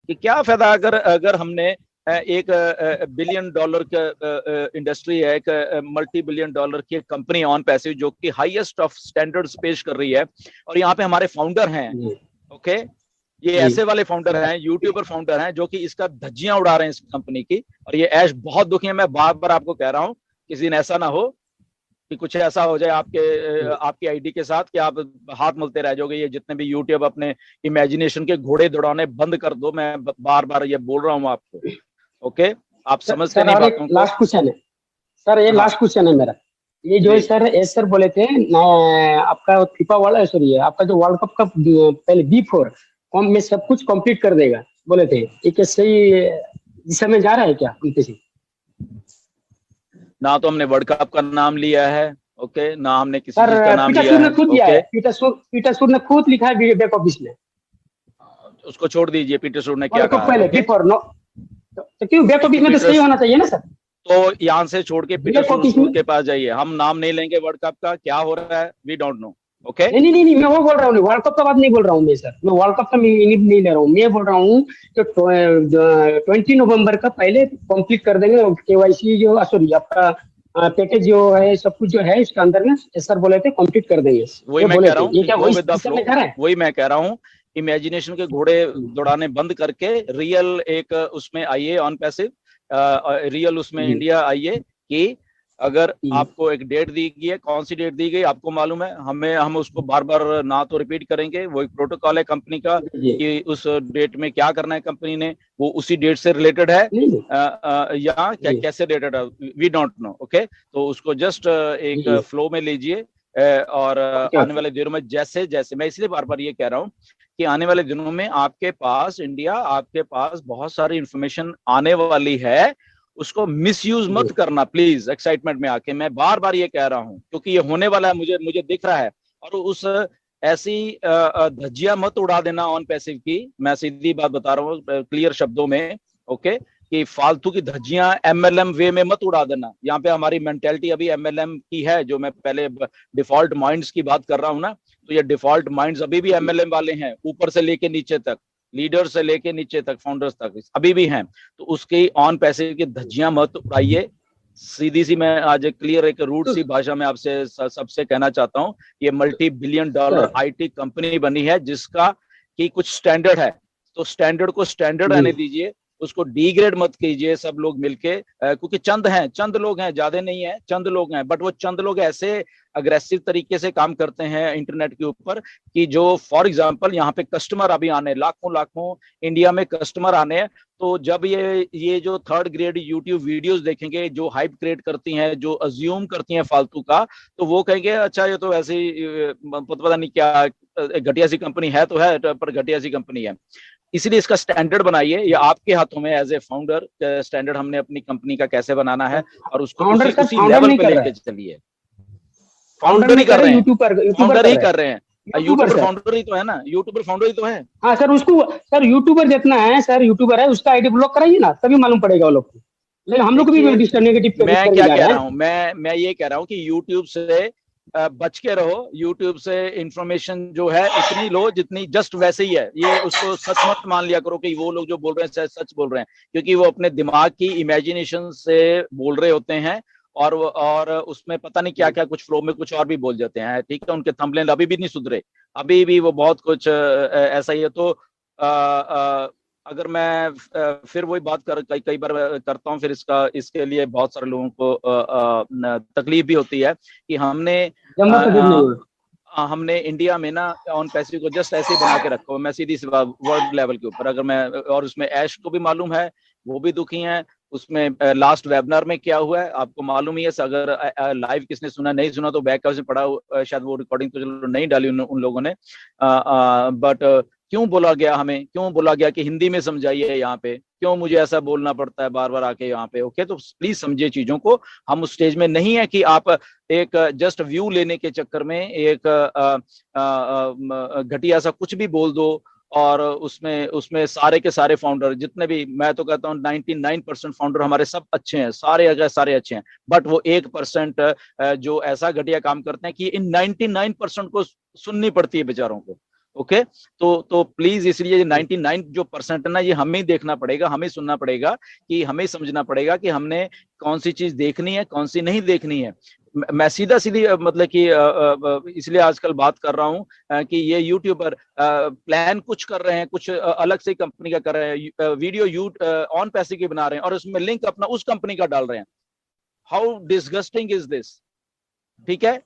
कि क्या फायदा अगर अगर हमने एक बिलियन डॉलर का इंडस्ट्री है, एक मल्टी बिलियन डॉलर की कंपनी ऑन पैसिव जो कि हाईएस्ट ऑफ स्टैंडर्ड्स पेश कर रही है, और यहाँ पे हमारे फाउंडर हैं, जी ओके, ये जी। ऐसे वाले फाउंडर हैं, यूट्यूबर फाउंडर हैं जो कि इसका धज्जियां उड़ा रहे हैं इस कंपनी की, और ये ऐश बहुत दुखी है। मैं बार बार आपको कह रहा हूँ, किसी दिन ऐसा ना हो कि कुछ ऐसा हो जाए आपकी आईडी के साथ कि आप हाथ मलते रह जाओगे। ये जितने भी यूट्यूब अपने इमेजिनेशन के घोड़े दौड़ाने बंद कर दो, मैं बार बार ये बोल रहा हूँ आपको। ओके, आप समझते सर नहीं और एक बातों को। लास्ट क्वेश्चन है सर, ये हाँ लास्ट क्वेश्चन है मेरा। ये जो जी। सर एस सर बोले थे आपका फीफा वर्ल्ड, सॉरी आपका जो वर्ल्ड कप का पहले B4 कॉम में सब कुछ कंप्लीट कर देगा बोले थे, ये क्या सही दिशा में जा रहा है क्या उनके से? ना तो हमने वर्ल्ड कप का नाम लिया है, ओके, ना हमने किसी सर चीज का नाम लिया पीटरसूर ने है, खुद दिया ओके। है, पीटरसूर ने खुद लिखा है बैक ऑफिस में। उसको छोड़ दीजिए, पीटरसूर ने क्या वर्ल्ड कप कहा है, पहले ओके। B4 नो, तो क्यों बैक ऑफिस देखिए में तो सही पीटर्स, होना चाहिए ना सर? तो यहाँ से छोड़ के बैक ऑफिस पीटरसूर में के पास जाइए। हम नाम नहीं लेंगे वर्ल्ड कप का, क्या हो रहा है वी डोंट नो, ओके। नहीं नहीं नहीं नहीं, मैं वो बोल रहा हूँ, वर्ल्ड कप का बात नहीं बोल रहा हूँ मैं सर, मैं वर्ल्ड कप का नहीं ले रहा हूँ, मैं बोल रहा हूँ कि 20 नवंबर का पहले कंप्लीट कर देंगे KYC जो, सॉरी आपका पैकेज जो है सब कुछ जो है इसके अंदर में सर बोले थे कंप्लीट कर देंगे, वही ये मैं बोले कह रहा थे, हूँ ये कि क्या गो वही विद द दिशा फ्लो, में जा रहा है? वही मैं कह रहा हूँ। इमेजिनेशन के घोड़े दौड़ाने बंद करके रियल एक उसमें आइए ऑन पैसिव, रियल उसमें जी इंडिया आइए। कि अगर जी आपको एक डेट दी गई है, कौन सी डेट दी गई आपको मालूम है, हमें हम उसको बार बार ना तो रिपीट करेंगे, वो एक प्रोटोकॉल है कंपनी का जी। कि उस डेट में क्या करना है कंपनी ने, वो उसी डेट से रिलेटेड है नहीं नहीं। या क्या जी कैसे रिलेटेड है, वी डोंट नो, ओके। तो उसको जस्ट एक जी। फ्लो में लीजिए, और ओके आने ओके। वाले दिनों में जैसे जैसे, मैं इसलिए बार बार ये कह रहा हूँ कि आने वाले दिनों में आपके पास इंडिया, आपके पास बहुत सारी इंफॉर्मेशन आने वाली है, उसको मिसयूज जी मत करना प्लीज एक्साइटमेंट में आके। मैं बार बार ये कह रहा हूँ क्योंकि ये होने वाला है, मुझे मुझे दिख रहा है। और उस ऐसी धज्जियां मत उड़ा देना ऑन पैसिव की, मैं सीधी बात बता रहा हूँ क्लियर शब्दों में, ओके, कि फालतू की धज्जियां MLM वे में मत उड़ा देना। यहाँ पे हमारी मेंटेलिटी अभी MLM की है, जो मैं पहले डिफॉल्ट माइंड्स की बात कर रहा हूँ ना, तो ये डिफॉल्ट माइंड्स अभी भी MLM वाले हैं, ऊपर से लेके नीचे तक, लीडर से लेके नीचे तक, फाउंडर्स तक अभी भी हैं। तो उसकी ऑन पैसे की धज्जियां मत उड़ाइए। सीधी सी मैं आज एक क्लियर एक रूट तो सी भाषा में आपसे सबसे कहना चाहता हूँ, ये multi billion dollar sir IT company बनी है जिसका की कुछ स्टैंडर्ड है, तो स्टैंडर्ड को स्टैंडर्ड जी रहने दीजिए, उसको डिग्रेड मत कीजिए सब लोग मिलके, क्योंकि चंद हैं, चंद लोग हैं, ज्यादा नहीं है, चंद लोग हैं, बट वो चंद लोग ऐसे अग्रेसिव तरीके से काम करते हैं इंटरनेट के ऊपर कि जो फॉर एग्जांपल यहाँ पे कस्टमर अभी आने, लाखों लाखों इंडिया में कस्टमर आने हैं, तो जब ये जो थर्ड ग्रेड यूट्यूब वीडियोस देखेंगे जो हाइप क्रिएट करती हैं, जो अज्यूम करती हैं फालतू का, तो वो कहेंगे अच्छा ये तो ऐसी पता नहीं क्या घटिया सी कंपनी है, तो है पर घटिया सी कंपनी है। इसलिए इसका स्टैंडर्ड बनाइए, ये आपके हाथों में एज ए फाउंडर, स्टैंडर्ड हमने अपनी कंपनी का कैसे बनाना है, और उसको फाउंडर उसी सर, उसी फाउंडर लेवल नहीं पे कर रहा लेके है, चलिए। फाउंडर फाउंडर ही नहीं कर कर रहे, रहे हैं, यूट्यूबर यूट्यूबर फाउंडर कर ही रहा है, कर रहे हैं, यूट्यूबर यूट्यूबर सर। फाउंडर ही तो है ना, यूट्यूबर फाउंडर ही तो है। हाँ सर, उसको सर यूट्यूबर जितना है सर, यूट्यूबर है उसका आईडी ब्लॉक कराइए ना, तभी मालूम पड़ेगा वो लोग को। लेकिन हम लोग को भी देखिए नेगेटिव मैं करके क्या जा कह रहे रहा हैं। हूँ, मैं ये कह रहा हूँ कि यूट्यूब से बच के रहो, यूट्यूब से इंफॉर्मेशन जो है उतनी लो जितनी जस्ट वैसे ही है, ये उसको सच मत मान लिया करो कि वो लोग जो बोल रहे हैं सच बोल रहे हैं, क्योंकि वो अपने दिमाग की इमेजिनेशन से बोल रहे होते हैं, और उसमें पता नहीं क्या क्या कुछ फ्लो में कुछ और भी बोल जाते हैं, ठीक है, उनके थंबनेल अभी भी नहीं सुधरे, अभी भी वो बहुत कुछ ऐसा ही है। तो अगर मैं फिर वही बात कई कई बार करता हूँ, फिर इसके लिए बहुत सारे लोगों को तकलीफ भी होती है कि जम्मू तकलीफ नहीं हुआ। हमने इंडिया में ना ऑन पैसिव को जस्ट ऐसे ही बना के रखा हो, मैं सीधी सी बात वर्ल्ड लेवल के ऊपर, अगर मैं, और उसमें ऐश को भी मालूम है, वो भी दुखी हैं। उसमें लास्ट वेबिनार में क्या हुआ है आपको मालूम ही है, अगर लाइव किसने सुना नहीं सुना तो बैक से पढ़ा, शायद वो रिकॉर्डिंग तो चलो नहीं डाली उन लोगों ने, बट क्यों बोला गया, हमें क्यों बोला गया कि हिंदी में समझाइए, यहाँ पे क्यों मुझे ऐसा बोलना पड़ता है बार बार आके यहाँ पे, ओके। तो प्लीज समझिए चीजों को, हम उस स्टेज में नहीं है कि आप एक जस्ट व्यू लेने के चक्कर में एक घटिया सा कुछ भी बोल दो, और उसमें उसमें सारे के सारे फाउंडर जितने भी, मैं तो कहता हूँ 99% फाउंडर हमारे सब अच्छे हैं, सारे अगर सारे अच्छे हैं, बट वो 1% जो ऐसा घटिया काम करते हैं कि इन 99% को सुननी पड़ती है बेचारों को। ओके। तो प्लीज इसलिए 99 जो परसेंट है ना, ये हमें ही देखना पड़ेगा, हमें सुनना पड़ेगा, कि हमें समझना पड़ेगा कि हमने कौन सी चीज देखनी है, कौन सी नहीं देखनी है। मैं सीधा सीधी मतलब कि इसलिए आजकल बात कर रहा हूं कि ये यूट्यूबर प्लान कुछ कर रहे हैं, कुछ अलग से कंपनी का कर रहे हैं, वीडियो ऑन पैसे की बना रहे हैं और उसमें लिंक अपना उस कंपनी का डाल रहे हैं। How disgusting is this. ठीक है।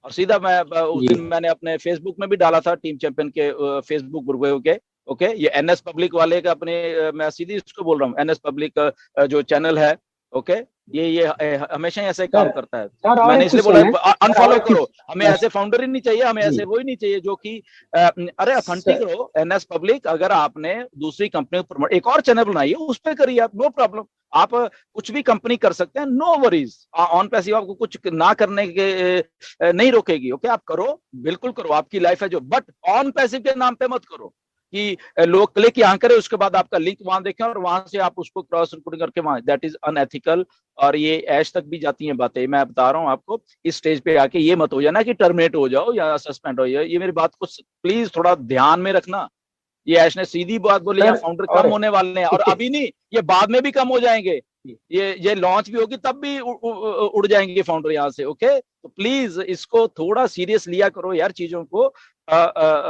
और सीधा मैं उस दिन मैंने अपने फेसबुक में भी डाला था, टीम चैंपियन के फेसबुक ग्रुप के। ओके, ये एनएस पब्लिक वाले का अपने मैं सीधी इसको बोल रहा हूँ, एनएस पब्लिक जो चैनल है। ओके, ये हमेशा ऐसे काम करता है। मैंने इसलिए बोला अनफॉलो करो, हमें ऐसे फाउंडर ही नहीं चाहिए, हमें ऐसे वो ही नहीं चाहिए जो कि अरे ऑथेंटिक रहो। एनएस पब्लिक, अगर आपने दूसरी कंपनी को एक और चैनल बनाइए, उस पर करिए आप, नो प्रॉब्लम। आप कुछ भी कंपनी कर सकते हैं, नो वरीज। ऑन पैसिव आपको कुछ ना करने के नहीं रोकेगी। ओके, आप करो, बिल्कुल करो, आपकी लाइफ है जो, बट ऑन पैसिव के नाम पे मत करो कि लोग क्लिक यहाँ करें, उसके बाद आपका लिंक वहां देखें और वहां से आप उसको क्रॉस रिपोर्टिंग करके वहां, दैट इज अनएथिकल। और ये ऐश तक भी जाती हैं बातें। मैं बता रहा हूँ आपको, इस स्टेज पे आके ये मत हो जाना कि टर्मिनेट हो जाओ या सस्पेंड हो जाओ। ये मेरी बात को प्लीज थोड़ा ध्यान में रखना। ये ऐश ने सीधी बात बोली, यहाँ फाउंडर कम होने वाले हैं, और अभी नहीं, ये बाद में भी कम हो जाएंगे। ये लॉन्च भी होगी तब भी उड़ जाएंगे फाउंडर यहाँ से। ओके, तो प्लीज इसको थोड़ा सीरियस लिया करो यार चीजों को।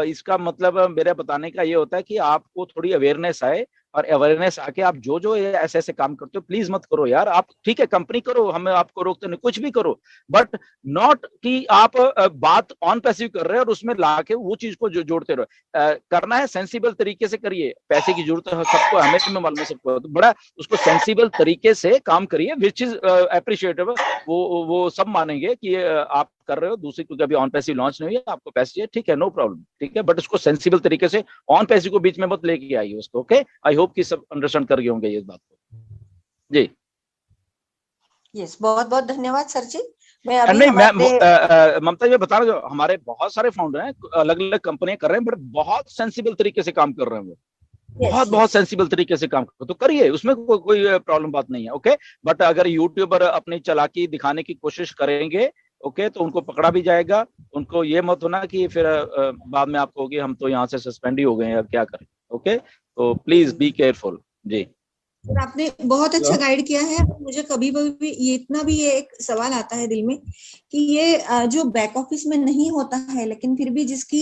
इसका मतलब मेरा बताने का ये होता है कि आपको थोड़ी अवेयरनेस आए, और अवेयरनेस आके आप जो जो ऐसे ऐसे काम करते हो प्लीज मत करो यार। आप ठीक है, कंपनी करो, हम आपको रोकते नहीं, कुछ भी करो, बट नॉट कि आप बात ऑन पैसिव कर रहे हैं और उसमें लाके वो चीज को जो जोड़ते रहो। करना है सेंसिबल तरीके से करिए, पैसे की जरूरत है सबको, हमें में मालूम है सबको, तो बड़ा उसको सेंसिबल तरीके से काम करिए, विच इज अप्रिशिएटेबल। वो सब मानेंगे कि आप कर रहे हो दूसरी, क्योंकि अभी ऑन पैसिव लॉन्च नहीं हुई है, आपको पैसे चाहिए, ठीक है, नो प्रॉब्लम, ठीक है, बट उसको सेंसिबल तरीके से, ऑन पैसिव को बीच में मत लेके आइए उसको। ओके, आई होप कि सब अंडरस्टैंड कर गए होंगे इस बात को। जी यस, बहुत बहुत धन्यवाद सर जी। मैं नहीं, मैं ममता ये बता रहा हूँ, हमारे बहुत सारे फाउंडर हैं, अलग अलग कंपनियां कर रहे हैं, बट बहुत सेंसिबल तरीके से काम कर रहे हैं वो, बहुत सेंसिबल तरीके से काम करो तो करिए, उसमें कोई प्रॉब्लम बात नहीं है। ओके, बट अगर यूट्यूबर अपनी चालाकी दिखाने की कोशिश करेंगे, ओके, तो उनको पकड़ा भी जाएगा। उनको ये मत होना कि फिर बाद में आपको होगी हम तो यहाँ से सस्पेंड ही हो गए हैं, अब क्या करें। ओके, तो प्लीज बी केयरफुल। जी सर, आपने बहुत अच्छा गाइड किया है। मुझे कभी भी ये इतना भी ये एक सवाल आता है दिल में कि ये जो बैक ऑफिस में नहीं होता है, लेकिन फिर भी जिसकी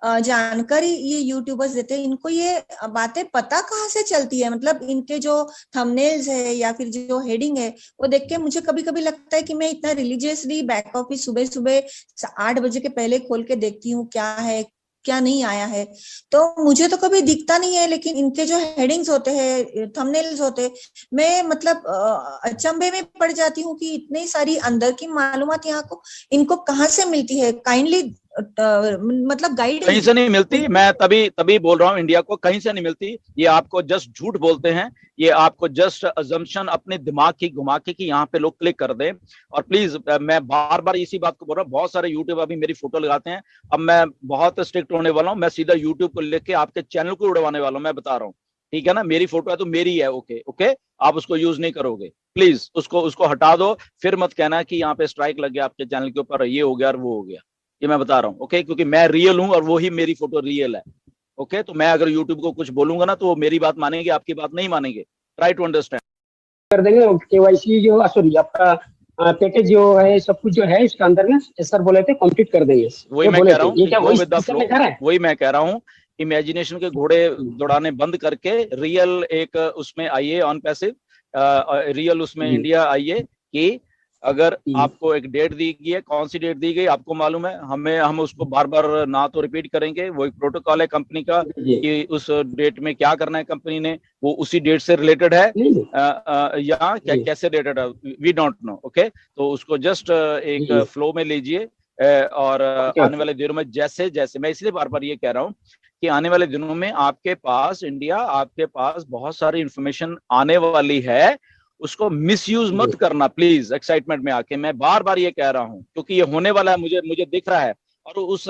जानकारी ये यूट्यूबर्स देते हैं, इनको ये बातें पता कहाँ से चलती है? मतलब इनके जो थंबनेल्स है या फिर जो हेडिंग है, वो देख के मुझे कभी कभी लगता है कि मैं इतना रिलीजियसली बैक ऑफिस सुबह सुबह 8 बजे के पहले खोल के देखती हूँ क्या है क्या नहीं आया है, तो मुझे तो कभी दिखता नहीं है, लेकिन इनके जो हेडिंग्स होते हैं, थंबनेल्स होते हैं, मैं मतलब अचंभे में पड़ जाती हूँ कि इतनी सारी अंदर की मालूमात यहाँ को इनको कहाँ से मिलती है। काइंडली मतलब गाइड कहीं से नहीं मिलती। मैं तभी बोल रहा हूँ, इंडिया को कहीं से नहीं मिलती। ये आपको जस्ट झूठ बोलते हैं, ये आपको जस्ट अजम्पशन अपने दिमाग की घुमा के कि यहाँ पे लोग क्लिक कर दें। और प्लीज मैं बार बार इसी बात को बोल रहा हूँ, बहुत सारे यूट्यूब अभी मेरी फोटो लगाते हैं। अब मैं बहुत स्ट्रिक्ट होने वाला हूँ, मैं सीधा यूट्यूब को लेके आपके चैनल को उड़वाने वाला हूँ, मैं बता रहा हूँ, ठीक है ना। मेरी फोटो है तो मेरी है, ओके ओके, आप उसको यूज नहीं करोगे, प्लीज उसको हटा दो। फिर मत कहना कि यहाँ पे स्ट्राइक लग गया आपके चैनल के ऊपर, ये हो गया और वो हो गया, ये मैं बता रहा हूँ। ओके, क्योंकि मैं रियल हूँ और वो ही मेरी फोटो रियल है। ओके, तो मैं अगर यूट्यूब को कुछ बोलूंगा ना, तो वो मेरी बात मानेंगे, आपकी बात नहीं मानेंगे। Try to understand. कर देंगे केवाईसी जो सॉरी आपका पैकेज जो है, सब कुछ जो है इसके अंदर ना सर बोले थे कंप्लीट कर देंगे। वही मैं कह रहा हूँ, वही मैं कह रहा हूँ, इमेजिनेशन के घोड़े दौड़ाने बंद करके रियल एक उसमें आइए, ऑन पैसिव रियल उसमें इंडिया आइए, कि अगर आपको एक डेट दी गई है, कौन सी डेट दी गई आपको मालूम है, हम उसको बार बार ना तो रिपीट करेंगे। वो एक प्रोटोकॉल है कंपनी का कि उस डेट में क्या करना है कंपनी ने, वो उसी डेट से रिलेटेड है या कैसे रिलेटेड है, वी डोंट नो। ओके, तो उसको जस्ट एक फ्लो में लीजिए। और आने वाले दिनों में जैसे जैसे, मैं इसलिए बार बार ये कह रहा हूँ कि आने वाले दिनों में आपके पास इंडिया, आपके पास बहुत सारी इंफॉर्मेशन आने वाली है, उसको मिसयूज मत करना प्लीज। एक्साइटमेंट में आके मैं बार बार ये कह रहा हूँ, क्योंकि ये होने वाला है, मुझे दिख रहा है। और उस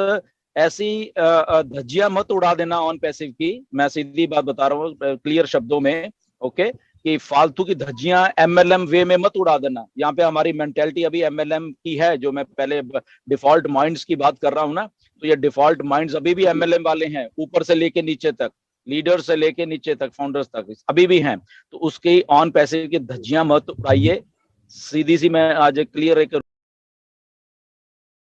ऐसी धज्जियां मत उड़ा देना ऑन पैसिव की, मैं सीधी बात बता रहा हूँ क्लियर शब्दों में। ओके, कि फालतू की धज्जियां एमएलएम वे में मत उड़ा देना। यहाँ पे हमारी मेंटेलिटी अभी एमएलएम की है, जो मैं पहले डिफॉल्ट माइंड्स की बात कर रहा हूँ ना, तो ये डिफॉल्ट माइंड्स अभी भी एमएलएम वाले हैं, ऊपर से लेके नीचे तक, लीडर से लेके नीचे तक, फाउंडर्स तक अभी भी हैं। तो उसकी ऑन पैसे की धज्जियां मत उड़ाइए। सीधी सी मैं आज क्लियर एक